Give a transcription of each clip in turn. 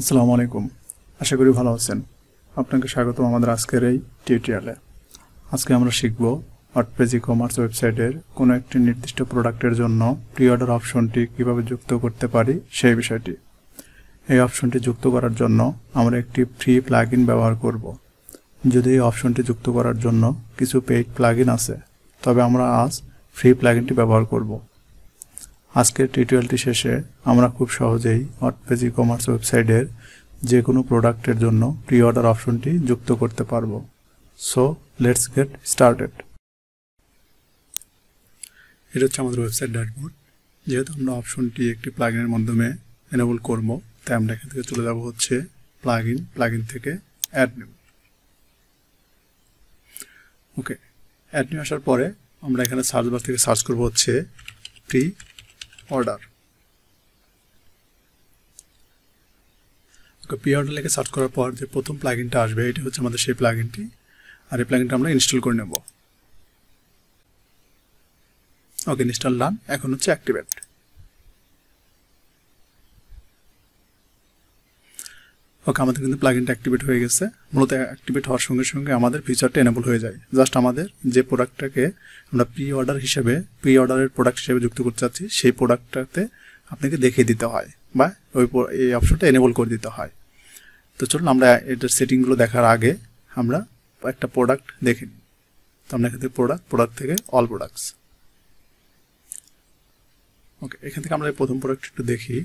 আসসালামু আলাইকুম। আশা করি ভালো আছেন। আপনাকে স্বাগতম আমাদের আজকের এই টিউটোরিয়ালে। আজকে আমরা শিখব ওয়ার্ডপ্রেস ই-কমার্স ওয়েবসাইটের কোনো একটি নির্দিষ্ট প্রোডাক্টের জন্য প্রি অর্ডার অপশনটি কিভাবে যুক্ত করতে পারি সেই বিষয়টি। এই অপশনটি যুক্ত করার জন্য আমরা একটি ফ্রি প্লাগইন ব্যবহার করব। যদি এই অপশনটি যুক্ত করার জন্য কিছু পেইড প্লাগইন আছে, তবে আমরা আজ ফ্রি প্লাগইনটি ব্যবহার করব। আজকের টিউটোরিয়ালটি শেষে আমরা খুব সহজেই ওয়ার্ডপ্রেস ই-কমার্স ওয়েবসাইটের যে কোনো প্রোডাক্টের জন্য প্রি অর্ডার অপশনটি যুক্ত করতে পারবো। So let's get started. এটা হচ্ছে আমাদের ওয়েবসাইট ড্যাশবোর্ড। যেহেতু আমরা অপশনটি একটি প্লাগইনের মাধ্যমে এনেবল করব, তাই আমরা এখান থেকে চলে যাব হচ্ছে প্লাগইন থেকে অ্যাড নিউ। ওকে, অ্যাড নিউ আসার পরে আমরা এখানে সার্চ বার থেকে সার্চ করব হচ্ছে প্রি অর্ডার। প্রি অর্ডার লিখে সার্চ করার পর যে প্রথম প্লাগইনটা আসবে এটা হচ্ছে আমাদের সেই প্লাগইনটি, আর এই প্লাগইনটা আমরা ইনস্টল করে নেব। ওকে, ইনস্টল ডান। এখন হচ্ছে অ্যাক্টিভেট। ওকে, আমাদের কিন্তু প্লাগইনটা অ্যাক্টিভেট হয়ে গেছে। মূলত অ্যাক্টিভেট হওয়ার সঙ্গে সঙ্গে আমাদের ফিচারটা এনেবল হয়ে যায়। জাস্ট আমাদের যে প্রোডাক্টটাকে আমরা প্রি অর্ডারের প্রোডাক্ট হিসেবে যুক্ত করতে চাচ্ছি সেই প্রোডাক্টটাতে আপনাকে দেখিয়ে দিতে হয় বা এই অপশনটা এনেবল করে দিতে হয়। তো চলুন আমরা এটার সেটিংগুলো দেখার আগে আমরা একটা প্রোডাক্ট দেখে নিই। তো আমরা এখান থেকে প্রোডাক্ট থেকে অল প্রোডাক্টস। ওকে, এখান থেকে আমরা প্রথম প্রোডাক্ট একটু দেখি।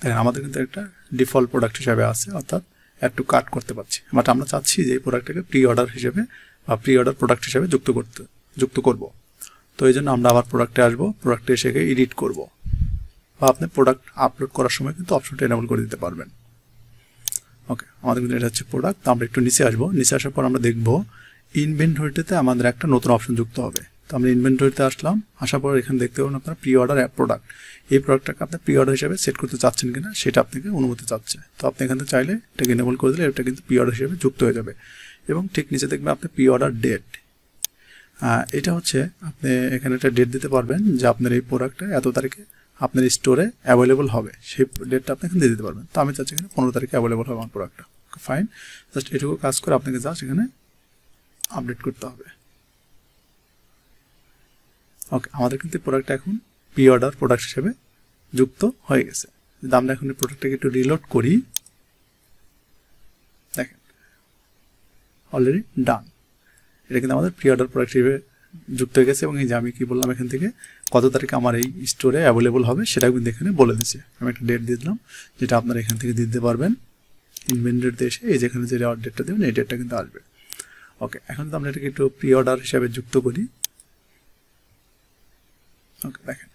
দেখেন আমাদের কিন্তু একটা ডিফল্ট প্রোডাক্ট হিসেবে আছে, অর্থাৎ অ্যাড টু কার্ট করতে পারছি। বাট আমরা চাচ্ছি যে এই প্রোডাক্টটাকে প্রি অর্ডার হিসেবে বা প্রি অর্ডার প্রোডাক্ট হিসেবে যুক্ত করব। তো এই জন্য আমরা আবার প্রোডাক্টে আসবো, প্রোডাক্টে এসে এডিট করব, বা আপনি প্রোডাক্ট আপলোড করার সময় কিন্তু অপশনটা এনেবল করে দিতে পারবেন। ওকে, আমাদের কিন্তু এটা হচ্ছে প্রোডাক্ট। তো আমরা একটু নিচে আসবো। নিচে আসার পর আমরা দেখব ইনভেন্টরিতে আমাদের একটা নতুন অপশন যুক্ত হবে। তো আমরা ইনভেন্টরিতে আসলাম। আসার পর এখানে দেখতে পাবেন আপনার প্রি অর্ডার প্রোডাক্ট। এই প্রোডাক্টটাকে আপনি প্রি অর্ডার হিসেবে সেট করতে চাচ্ছেন কিনা সেটা আপনাকে অনুমতি চাচ্ছে। তো আপনি এখানে চাইলে এটাকে এনেবল করে দিলে এটা কিন্তু প্রি অর্ডার হিসেবে যুক্ত হয়ে যাবে। এবং ঠিক নিচে দেখবেন আপনি প্রি অর্ডার ডেট। এটা হচ্ছে আপনি এখানে একটা ডেট দিতে পারবেন যে আপনার এই প্রোডাক্টটা এত তারিখে আপনার স্টোরে অ্যাভেলেবল হবে, সেই ডেটটা আপনি এখানে দিয়ে দিতে পারবেন। তো আমি চাচ্ছি এখানে 15 তারিখে অ্যাভেলেবল হবে আমার প্রোডাক্টটা। ফাইন, জাস্ট এটুকু কাজ করে আপনাকে জাস্ট এখানে আপডেট করতে হবে। ওকে, আমাদের কিন্তু প্রোডাক্টটা এখন প্রি অর্ডার প্রোডাক্ট হিসেবে যুক্ত হয়ে গেছে। যদি আমরা এখন এই প্রোডাক্টটাকে একটু রিলোড করি, দেখেন অলরেডি ডান। এটা কিন্তু আমাদের প্রি অর্ডার প্রোডাক্ট হিসেবে যুক্ত হয়ে গেছে। এবং এই যে আমি কি বললাম এখান থেকে কত তারিখে আমার এই স্টোরে অ্যাভেলেবল হবে সেটা কিন্তু এখানে বলে দিচ্ছে। আমি একটা ডেট দিয়ে দিলাম, যেটা আপনারা এখান থেকে দিতে পারবেন। ইনভেন্টরিতে এসে এই যেখানে যে ডেটটা দেবেন এই ডেটটা কিন্তু আসবে। ওকে, এখন তো আমরা এটাকে একটু প্রি অর্ডার হিসাবে যুক্ত করি। ওকে, দেখেন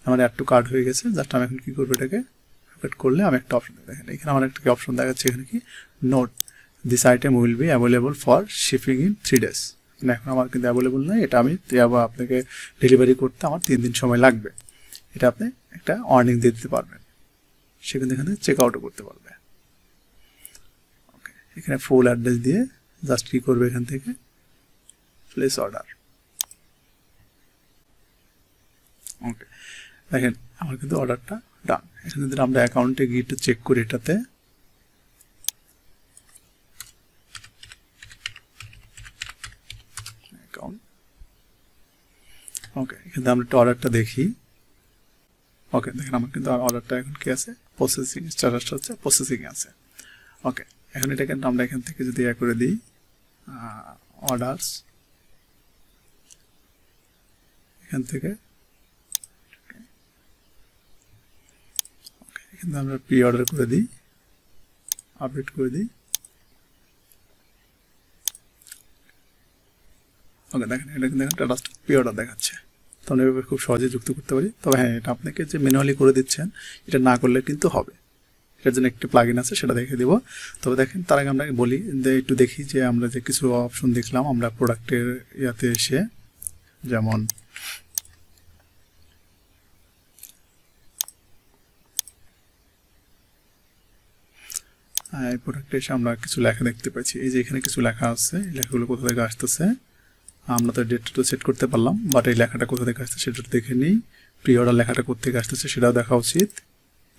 আমার অ্যাড টু কার্ট হয়ে গেছে। জাস্ট আমি এখন কি করবো, এটাকে অ্যাড করলে আমি একটা অপশন দেখেন এখানে আমার একটা অপশন দেখাচ্ছে এখানে কি note this item will be available for shipping in 3 days। এখন আমার কিন্তু অ্যাভেলেবল নয়, এটা আমি আপনাকে ডেলিভারি করতে আমার 3 দিন সময় লাগবে। এটা আপনি একটা ওয়ার্নিং দিয়ে দিতে পারবেন, সে কিন্তু এখানে চেক আউটও করতে পারবে। ওকে, এখানে ফুল অ্যাড্রেস দিয়ে জাস্ট কি করবে এখান থেকে প্লেস অর্ডার। ওকে, দেখেন আমার কিন্তু অর্ডারটা ডান। এখন যদি আমরা অ্যাকাউন্টে গিয়ে একটু চেক করি এটাতে, ওকে এখানে আমরা একটু অর্ডারটা দেখি। ওকে, দেখেন আমার কিন্তু অর্ডারটা এখন কি আছে, প্রসেসিং স্ট্যাটাসটা হচ্ছে প্রসেসিং আছে। ওকে, এখন এটাকে আমরা এখান থেকে যদি করে দিই অর্ডারস, এখান থেকে এখানে আমরা প্রি অর্ডার করে দিই, আপডেট করে দিই। ওকে, দেখেন এটা কিন্তু একটা লাস্ট প্রি অর্ডার দেখাচ্ছে। তো আমরা এভাবে খুব সহজে যুক্ত করতে পারি। তবে হ্যাঁ, এটা আপনাকে যে ম্যানুয়ালি করে দিচ্ছেন এটা না করলে কিন্তু হবে। এটার জন্য একটি প্লাগইন আছে, সেটা দেখে দিব। তবে দেখেন তার আগে আমরা বলি যে একটু দেখি যে আমরা যে কিছু অপশন দেখলাম আমরা প্রোডাক্টের ইয়াতে এসে, যেমন এই প্রোডাক্টে এসে আমরা কিছু লেখা দেখতে পাচ্ছি। এই যে এখানে কিছু লেখা আছে, এই লেখাগুলো কোথা থেকে আসতেছে। আমরা তো ডেটটা তো সেট করতে পারলাম, বাট এই লেখাটা কোথা থেকে আসছে সেটা দেখে নিই। প্রি অর্ডার লেখাটা কোথা থেকে আসতেছে সেটাও দেখা উচিত।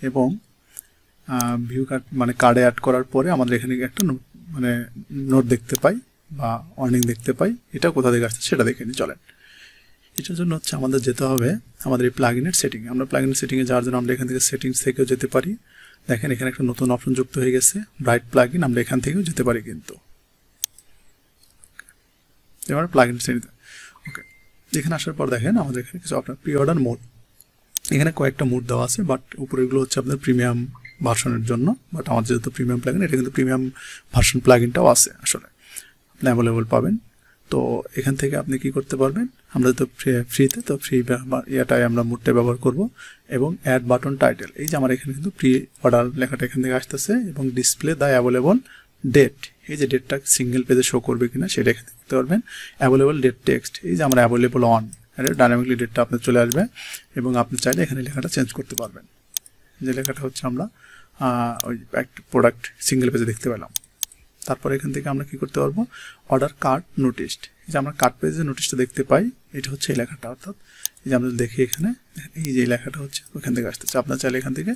এবং ভিউ কার্ড মানে কার্ডে অ্যাড করার পরে আমাদের এখানে একটা মানে নোট দেখতে পাই বা ওয়ার্নিং দেখতে পাই, এটা কোথা থেকে আসছে সেটা দেখে নিই। চলেন, এটার জন্য হচ্ছে আমাদের যেতে হবে আমাদের এই প্লাগইনের সেটিংয়ে। আমরা প্লাগইনের সেটিংয়ে যাওয়ার জন্য আমরা এখান থেকে সেটিংস থেকেও যেতে পারি। দেখেন এখানে একটা নতুন অপশন যুক্ত হয়ে গেছে, ব্রাইট প্লাগইন। আমরা এখান থেকেও যেতে পারি কিন্তু। এবার প্লাগইন সেটিংতে ওকে, এখানে আসার পর দেখেন আমাদের এখানে কিছু আপনার প্রি অর্ডার মোড, এখানে কয়েকটা মোড দেওয়া আছে, বাট উপরেগুলো হচ্ছে আপনার প্রিমিয়াম ভার্সনের জন্য। বাট আমার যেহেতু প্রিমিয়াম প্লাগইন, এটা কিন্তু প্রিমিয়াম ভার্সন প্লাগইনটাও আছে আসলে, আপনি অ্যাভেলেবল পাবেন। তো এখান থেকে আপনি কি করতে পারবেন, আমরা তো ফ্রিতে, তো ফ্রি ইয়াটাই আমরা মোডটা ব্যবহার করব। এবং অ্যাড বাটন টাইটেল, এই যে আমার এখানে কিন্তু প্রি অর্ডার লেখাটা এখান থেকে আসতেছে। এবং ডিসপ্লে দ্য অ্যাভেলেবল ডেট, এই যে ডেটটা সিঙ্গেল পেজে শো করবে কিনা সেটা এখানে দেখতে পারবেন। অ্যাভেলেবল ডেট টেক্সট, এই যে আমরা অ্যাভেলেবল অন, ডাইনামিকলি ডেটটা আপনার চলে আসবে। এবং আপনি চাইলে এখানে লেখাটা চেঞ্জ করতে পারবেন। যে লেখাটা হচ্ছে আমরা ওই একটা প্রোডাক্ট সিঙ্গেল পেজে দেখতে পেলাম। তারপর এখান থেকে আমরা কি করতে পারবো, অর্ডার কার্ট নোটিশড, এই যে আমরা কার্ট পেজে নোটিশটা দেখতে পাই, এটা হচ্ছে এই লেখাটা। অর্থাৎ এই যে আমরা দেখি এখানে, এই যে লেখাটা হচ্ছে ওখান থেকে আসতেছে, আপনার চাইলে এখান থেকে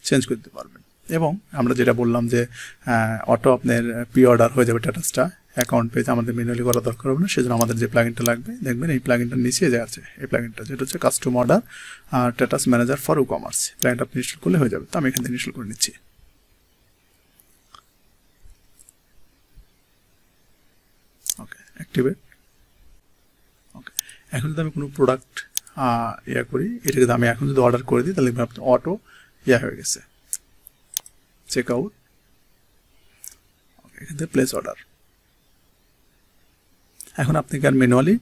চেঞ্জ করতে পারবেন। এবং আমরা যেটা বললাম যে অটো আপনার প্রি অর্ডার হয়ে যাবে স্ট্যাটাসটা, অ্যাকাউন্ট পেজ আমাদের ম্যানুয়ালি করা দরকার হবে না। সেজন্য আমাদের যে প্লাগইনটা লাগবে, দেখবেন এই প্লাগইনটার নিচে যে আছে এই প্লাগইনটা, যেটা হচ্ছে custom order status manager for WooCommerce, প্লাগইনটা আপনি ইনস্টল করলে হয়ে যাবে। তো আমি এখান থেকে ইনস্টল করে নিচ্ছি। ওকে, অ্যাক্টিভেট। ওকে, এখন যদি আমি কোনো প্রোডাক্ট করি, এটাকে যদি আমি এখন যদি অর্ডার করে দিই, তাহলে আপনার অটো হয়ে গেছে, চেক আউট। ওকে, এখান থেকে প্লেস অর্ডার। এখন আপনাকে আর ম্যানুয়ালি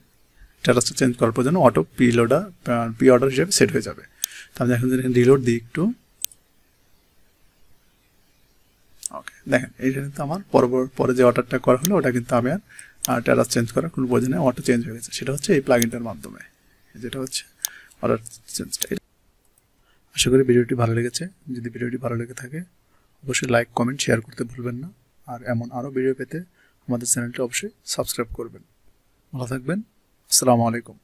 স্ট্যাটাসটা চেঞ্জ করার জন্য অটো প্রি অর্ডার হিসেবে সেট হয়ে যাবে। তো আমি এখন যদি রিলোড দিই একটু, ওকে দেখেন এইখানে তো আমার পরে যে অর্ডারটা করা হলো ওটা কিন্তু আমি আর স্ট্যাটাস চেঞ্জ করার কোনো প্রয়োজন নেই, অটো চেঞ্জ হয়ে গেছে। সেটা হচ্ছে এই প্লাগইনটার মাধ্যমে, যেটা হচ্ছে অর্ডার চেঞ্জটা। আশা করি ভিডিওটি ভালো লেগেছে। যদি ভিডিওটি ভালো লেগে থাকে অবশ্যই লাইক, কমেন্ট, শেয়ার করতে ভুলবেন না। আর এমন আরও ভিডিও পেতে আমাদের চ্যানেলটি অবশ্যই সাবস্ক্রাইব করবেন। ভালো থাকবেন। আসসালামু আলাইকুম।